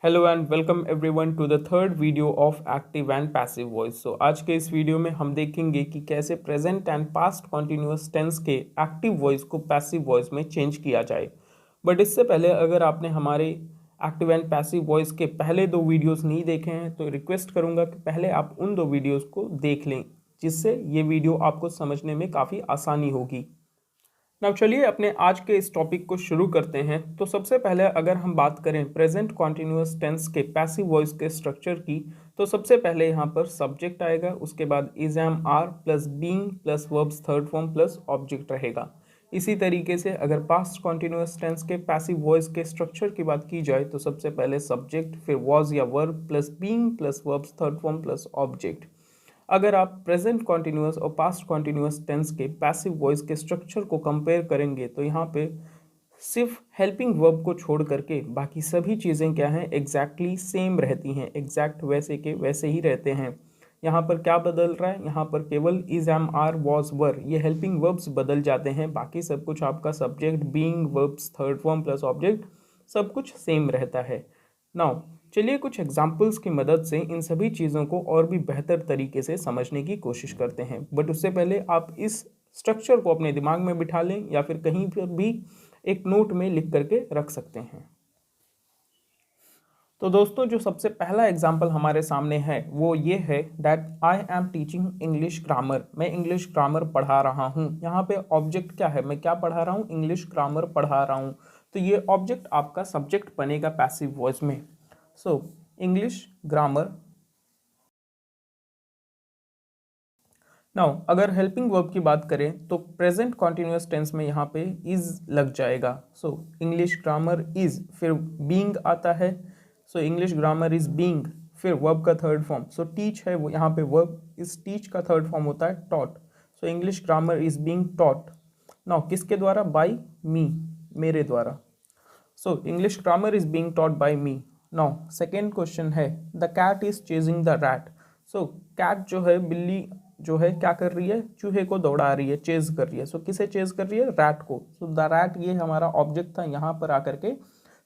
Hello and welcome everyone to the third video of active and passive voice. So आज के इस video में हम देखेंगे कि कैसे present and past continuous tense के एक्टिव वॉइस को पैसिव वॉइस में चेंज किया जाए। बट इससे पहले अगर आपने हमारे एक्टिव एंड पैसिव वॉइस के पहले दो वीडियोस नहीं देखे हैं तो रिक्वेस्ट करूंगा कि पहले आप उन दो वीडियोस को देख लें, जिससे ये वीडियो आपको समझने में काफ़ी आसानी होगी। नाउ चलिए अपने आज के इस टॉपिक को शुरू करते हैं। तो सबसे पहले अगर हम बात करें प्रेजेंट कॉन्टिन्यूअस टेंस के पैसिव वॉइस के स्ट्रक्चर की, तो सबसे पहले यहाँ पर सब्जेक्ट आएगा, उसके बाद is am are plus being plus verbs third form plus object रहेगा। इसी तरीके से अगर पास्ट कॉन्टिन्यूअस टेंस के पैसिव वॉइस के स्ट्रक्चर की बात की जाए तो सबसे पहले सब्जेक्ट, फिर वॉज या verb plus being plus verbs third form plus object. अगर आप प्रेजेंट कॉन्टिन्यूअस और पास्ट कॉन्टिन्यूअस टेंस के पैसिव वॉइस के स्ट्रक्चर को कंपेयर करेंगे तो यहाँ पे सिर्फ हेल्पिंग वर्ब को छोड़ करके बाकी सभी चीज़ें क्या हैं, एग्जैक्टली सेम रहती हैं, एग्जैक्ट वैसे के वैसे ही रहते हैं। यहाँ पर क्या बदल रहा है, यहाँ पर केवल is am are was were ये हेल्पिंग वर्ब्स बदल जाते हैं, बाकी सब कुछ आपका subject being verbs third form plus object सब कुछ सेम रहता है। नाउ चलिए कुछ एग्जाम्पल्स की मदद से इन सभी चीज़ों को और भी बेहतर तरीके से समझने की कोशिश करते हैं। बट उससे पहले आप इस स्ट्रक्चर को अपने दिमाग में बिठा लें या फिर कहीं पर भी एक नोट में लिख करके रख सकते हैं। तो दोस्तों जो सबसे पहला एग्जाम्पल हमारे सामने है वो ये है that I am teaching English grammar. मैं इंग्लिश ग्रामर पढ़ा रहा हूँ। यहाँ पे ऑब्जेक्ट क्या है, मैं क्या पढ़ा रहा हूँ, इंग्लिश ग्रामर पढ़ा रहा हूँ। तो ये ऑब्जेक्ट आपका सब्जेक्ट बनेगा पैसिव वॉइस में। सो इंग्लिश ग्रामर। नाउ अगर हेल्पिंग वर्ब की बात करें तो प्रेजेंट कॉन्टिन्यूअस टेंस में यहाँ पे इज लग जाएगा। सो इंग्लिश ग्रामर इज, फिर बीइंग आता है। So English grammar is being, फिर वर्ब का थर्ड फॉर्म। सो टीच है वो, यहाँ पे वर्ब इज टीच का थर्ड फॉर्म होता है taught. So English grammar is being taught. Now किसके द्वारा, बाय मी, मेरे द्वारा। So English grammar is being taught by me. Now second question है the cat is chasing the rat. So cat जो है, बिल्ली जो है क्या कर रही है, चूहे को दौड़ा रही है, चेज कर रही है। सो किसे चेज कर रही है, रैट को। सो द रैट ये हमारा ऑब्जेक्ट था, यहाँ पर आकर के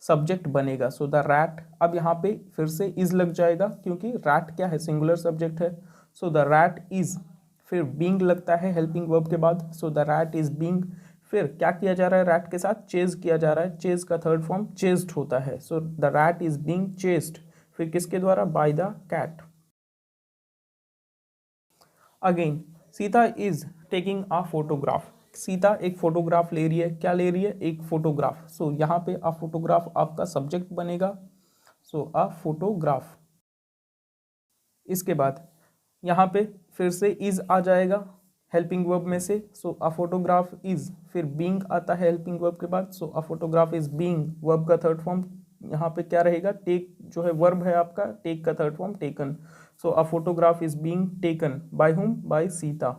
सब्जेक्ट बनेगा। सो द रैट, अब यहाँ पे फिर से इज लग जाएगा क्योंकि रैट क्या है, सिंगुलर सब्जेक्ट है। सो द रैट इज, फिर बीइंग लगता है हेल्पिंग वर्ब के बाद। सो द रैट इज बीइंग, फिर क्या किया जा रहा है, रैट के साथ चेज किया जा रहा है। चेज का थर्ड फॉर्म चेस्ड होता है। So the rat is being chased, फिर किसके द्वारा, by the cat. Again Sita is taking a photograph. Sita एक फोटोग्राफ ले रही है, क्या ले रही है, एक फोटोग्राफ। सो यहाँ पे अ फोटोग्राफ आपका सब्जेक्ट बनेगा। सो अ फोटोग्राफ। इसके बाद यहाँ पे फिर से इज आ जाएगा हेल्पिंग वर्ब में से। सो अ फोटोग्राफ इज, फिर बीइंग आता है हेल्पिंग वर्ब के बाद। So a photograph is being, verb का थर्ड फॉर्म यहाँ पे क्या रहेगा, टेक जो है वर्ब है आपका, टेक का third form taken. So a photograph is being taken by whom, by Sita.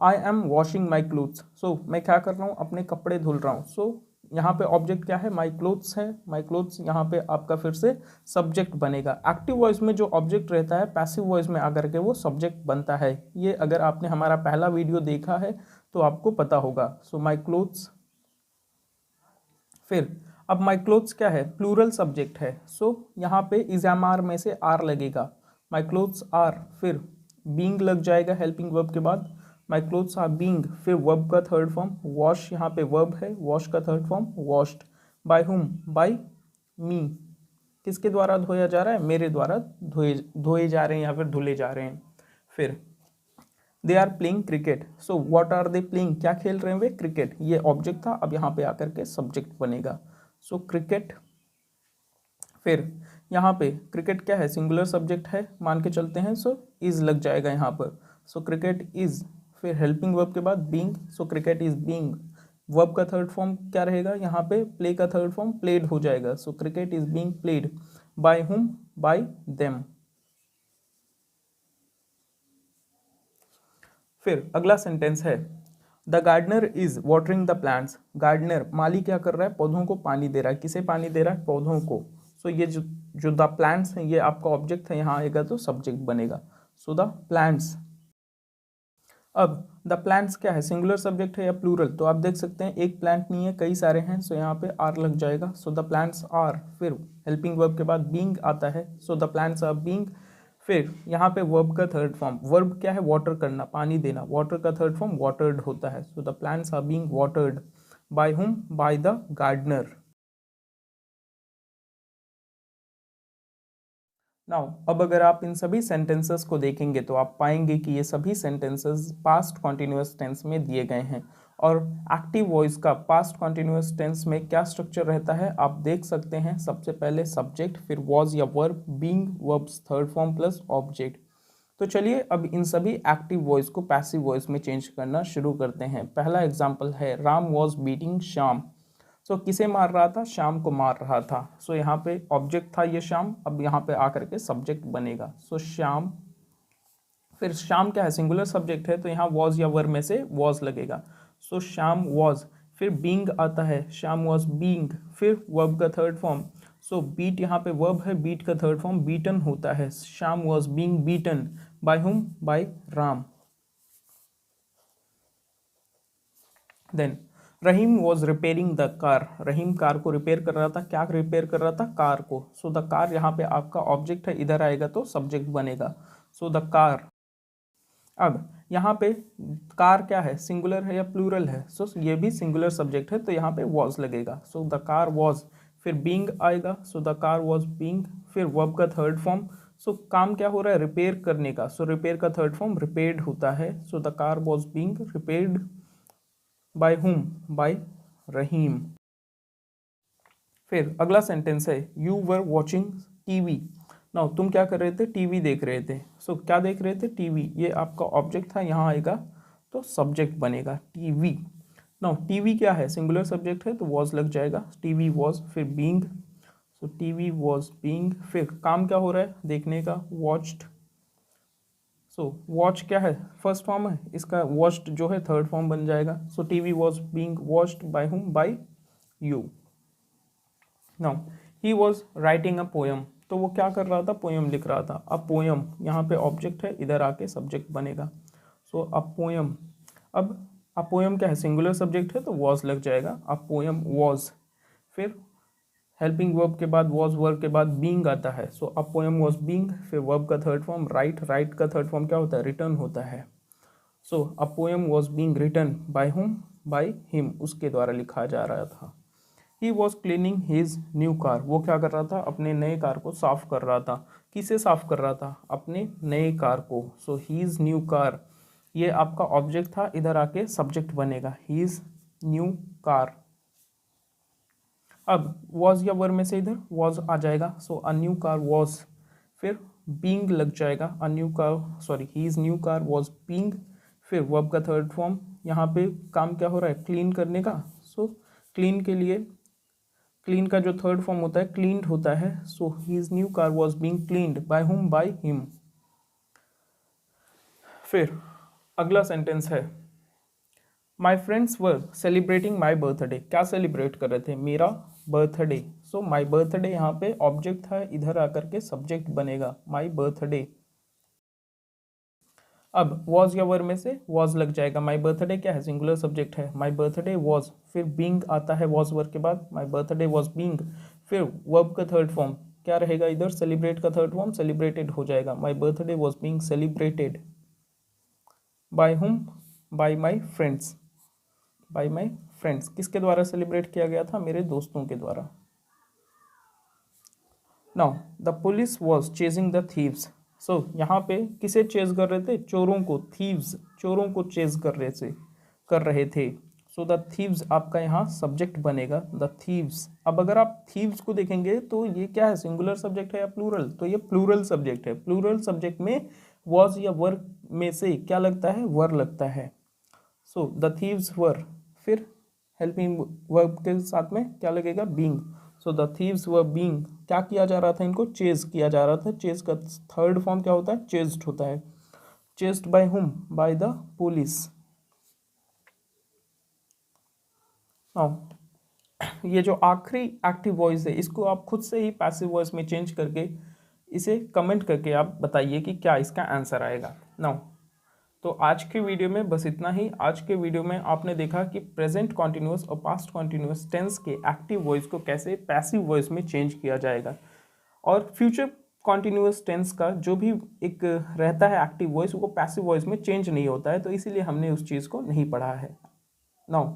I am washing my clothes. So मैं क्या कर रहा हूँ, अपने कपड़े धुल रहा हूँ। सो यहाँ पे ऑब्जेक्ट क्या है, माई क्लोथ्स है। माई क्लोथ्स यहाँ पे आपका फिर से सब्जेक्ट बनेगा। एक्टिव वॉइस में जो ऑब्जेक्ट रहता है पैसिव वॉइस में आकर के वो सब्जेक्ट बनता है। ये अगर आपने हमारा पहला वीडियो देखा है तो आपको पता होगा। सो माई क्लोथ्स, फिर अब माई क्लोथ्स क्या है, प्लूरल सब्जेक्ट है। सो यहाँ पे इज एम आर में से आर लगेगा, माई क्लोथ्स आर, फिर बीइंग लग जाएगा हेल्पिंग वर्ब के बाद। माई क्लोथ्स आर बीइंग, फिर वर्ब का थर्ड फॉर्म वॉश, यहाँ पे वर्ब है, वॉश का third form washed. By whom, by me, किसके द्वारा धोया जा रहा है, मेरे द्वारा धोए धोए जा रहे हैं या फिर धुले जा रहे हैं। फिर they are playing cricket. So what are they playing, क्या खेल रहे हैं वे, क्रिकेट। ये ऑब्जेक्ट था, अब यहाँ पे आकर के सब्जेक्ट बनेगा। सो क्रिकेट, फिर यहाँ पे क्रिकेट क्या है, सिंगुलर सब्जेक्ट है मान के चलते हैं। सो इज लग जाएगा यहाँ पर। सो क्रिकेट इज, फिर हेल्पिंग वर्ब के बाद being. So cricket is being, verb का थर्ड फॉर्म क्या रहेगा, यहाँ पे प्ले का थर्ड फॉर्म प्लेड हो जाएगा। So cricket is being played by whom, by them. फिर अगला सेंटेंस है the gardener is watering the plants. Gardener माली क्या कर रहा है, पौधों को पानी दे रहा है। किसे पानी दे रहा है, पौधों को। सो ये जो द प्लांट्स हैं ये आपका ऑब्जेक्ट है, यहाँ आएगा तो सब्जेक्ट बनेगा। सो द प्लांट्स। अब द प्लांट्स क्या है, सिंगुलर सब्जेक्ट है या प्लूरल, तो आप देख सकते हैं एक प्लांट नहीं है कई सारे हैं, सो यहाँ पे आर लग जाएगा। सो द प्लांट्स आर, फिर हेल्पिंग वर्ब के बाद बीइंग आता है, so the plants are being. फिर यहाँ पे वर्ब का थर्ड फॉर्म, वर्ब क्या है, वाटर करना, पानी देना, वाटर का थर्ड फॉर्म वाटर्ड होता है। So the plants are being watered by whom, by the gardener. Now अब अगर आप इन सभी सेंटेंसेस को देखेंगे तो आप पाएंगे कि ये सभी सेंटेंसेस पास्ट कॉन्टिन्यूअस टेंस में दिए गए हैं। और एक्टिव वॉइस का पास्ट कॉन्टिन्यूअस टेंस में क्या स्ट्रक्चर रहता है आप देख सकते हैं। सबसे पहले सब्जेक्ट, फिर वॉज या verb, being verbs third form plus object. तो चलिए अब इन सभी एक्टिव वॉइस को पैसिव वॉइस में चेंज करना शुरू करते हैं। पहला एग्जाम्पल है राम वॉज बीटिंग श्याम। सो किसे मार रहा था, शाम को मार रहा था। सो यहाँ पे ऑब्जेक्ट था ये शाम, अब यहाँ पे आकर के सब्जेक्ट बनेगा। सो श्याम, फिर शाम क्या है, सिंगुलर सब्जेक्ट है तो यहाँ वॉज या वर में से वॉज लगेगा। सो श्याम वॉज, फिर बींग आता है, श्याम वॉज बींग, फिर वर्ब का थर्ड फॉर्म। सो बीट यहाँ पे वर्ब है, बीट का थर्ड फॉर्म बीटन होता है। Shyam was being beaten by whom, by Ram. Then Rahim was repairing the car, Rahim car को रिपेयर कर रहा था। क्या रिपेयर कर रहा था, कार को। सो द कार यहाँ पे आपका ऑब्जेक्ट है, इधर आएगा तो सब्जेक्ट बनेगा। सो द कार। अब यहाँ पे कार क्या है, सिंगुलर है या प्लूरल है, सो ये भी सिंगुलर सब्जेक्ट है तो यहाँ पे वॉज लगेगा। सो द कार वॉज, फिर बींग आएगा, so the car was being, फिर वर्ब का थर्ड फॉर्म। सो काम क्या हो रहा है, रिपेयर करने का, सो रिपेयर का थर्ड फॉर्म रिपेयर्ड होता है। So the car was being repaired by whom, by Rahim. फिर अगला सेंटेंस है you were watching TV. Now तुम क्या कर रहे थे, टीवी देख रहे थे। सो क्या देख रहे थे, टीवी, ये आपका ऑब्जेक्ट था, यहाँ आएगा तो सब्जेक्ट बनेगा टीवी। नाउ टीवी क्या है, सिंगुलर सब्जेक्ट है तो वॉज लग जाएगा, टीवी वॉज, फिर being, so TV was being, फिर काम क्या हो रहा है, देखने का, वॉच्ड। सो वॉच क्या है, फर्स्ट फॉर्म है, इसका वॉच्ड जो है थर्ड फॉर्म बन जाएगा। So TV was being watched by whom, by you. Now he was writing a poem, तो वो क्या कर रहा था, पोयम लिख रहा था। अब पोयम यहाँ पे ऑब्जेक्ट है, इधर आके सब्जेक्ट बनेगा। सो अब पोयम, अब पोयम क्या है, सिंगुलर सब्जेक्ट है तो वॉज लग जाएगा। अब पोयम वॉज, फिर हेल्पिंग वर्ब के बाद वॉज, वर्ब के बाद बीइंग आता है। So a poem was being, फिर वर्ब का थर्ड फॉर्म राइट, राइट का थर्ड फॉर्म क्या होता है, रिटर्न होता है। So a poem was being written by whom, by him, उसके द्वारा लिखा जा रहा था। He was cleaning his new car, वो क्या कर रहा था, अपने नए कार को साफ कर रहा था। किसे साफ कर रहा था, अपने नए कार को। सो हीज न्यू कार, ये आपका ऑब्जेक्ट था, इधर आके सब्जेक्ट बनेगा, हीज न्यू कार। अब वॉज या वर में से इधर वॉज आ जाएगा। So a new car was, फिर बींग लग जाएगा, a new car, sorry his new car was being, फिर वर्ब का थर्ड फॉर्म। यहाँ पे काम क्या हो रहा है, क्लीन करने का। सो क्लीन के लिए, क्लीन का जो थर्ड फॉर्म होता है क्लीन्ड होता है। So his new car was being cleaned by whom, by him. फिर अगला सेंटेंस है my friends were celebrating my birthday, क्या सेलिब्रेट कर रहे थे, मेरा बर्थडे। सो माई बर्थडे यहाँ पे ऑब्जेक्ट था, इधर आकर के सब्जेक्ट बनेगा, माई बर्थडे। अब वॉज या वर में से वॉज लग जाएगा, माई बर्थडे क्या है, सिंगुलर सब्जेक्ट है, माई बर्थडे वॉज, फिर बींग आता है वॉज वर्ड के बाद, माई बर्थडे वॉज बींग, फिर वर्ब का थर्ड फॉर्म क्या रहेगा इधर, सेलिब्रेट का थर्ड फॉर्म सेलिब्रेटेड हो जाएगा, my birthday was being celebrated by whom, bye my friends, bye my friends, किसके द्वारा सेलिब्रेट किया गया था, मेरे दोस्तों के द्वारा। Now the police was chasing the thieves, so यहाँ पे किसे चेज कर रहे थे, चोरों को, थीव्स, चोरों को चेज कर रहे थे। सो द थीव्स आपका यहाँ सब्जेक्ट बनेगा, द थीव्स। अब अगर आप थीव्स को देखेंगे तो ये क्या है, सिंगुलर सब्जेक्ट है या प्लूरल, तो ये प्लूरल सब्जेक्ट है। प्लूरल सब्जेक्ट में वॉज या वर में से क्या लगता है, वर लगता है। सो द थीव्स वर, फिर हेल्पिंग वर्ब के साथ में क्या लगेगा, being. So the thieves were being, क्या किया जा रहा था, इनको चेज किया जा रहा था। चेज का थर्ड फॉर्म क्या होता है, चेज्ड होता है। Chased by whom, by the police. Now ये जो आखिरी एक्टिव वॉइस है इसको आप खुद से ही पैसिव वॉइस में चेंज करके इसे कमेंट करके आप बताइए कि क्या इसका आंसर आएगा। नाउ तो आज के वीडियो में बस इतना ही। आज के वीडियो में आपने देखा कि प्रेजेंट कॉन्टिन्यूअस और पास्ट कॉन्टिन्यूअस टेंस के एक्टिव वॉइस को कैसे पैसिव वॉइस में चेंज किया जाएगा, और फ्यूचर कॉन्टिन्यूअस टेंस का जो भी एक रहता है एक्टिव वॉइस, वो पैसिव वॉइस में चेंज नहीं होता है, तो इसीलिए हमने उस चीज़ को नहीं पढ़ा है। नाउ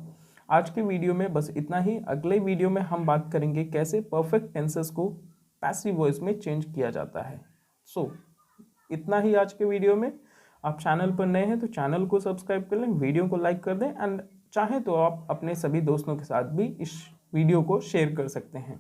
आज के वीडियो में बस इतना ही। अगले वीडियो में हम बात करेंगे कैसे परफेक्ट टेंसेस को पैसिव वॉइस में चेंज किया जाता है। सो इतना ही आज के वीडियो में। आप चैनल पर नए हैं तो चैनल को सब्सक्राइब कर लें, वीडियो को लाइक कर दें, एंड चाहें तो आप अपने सभी दोस्तों के साथ भी इस वीडियो को शेयर कर सकते हैं।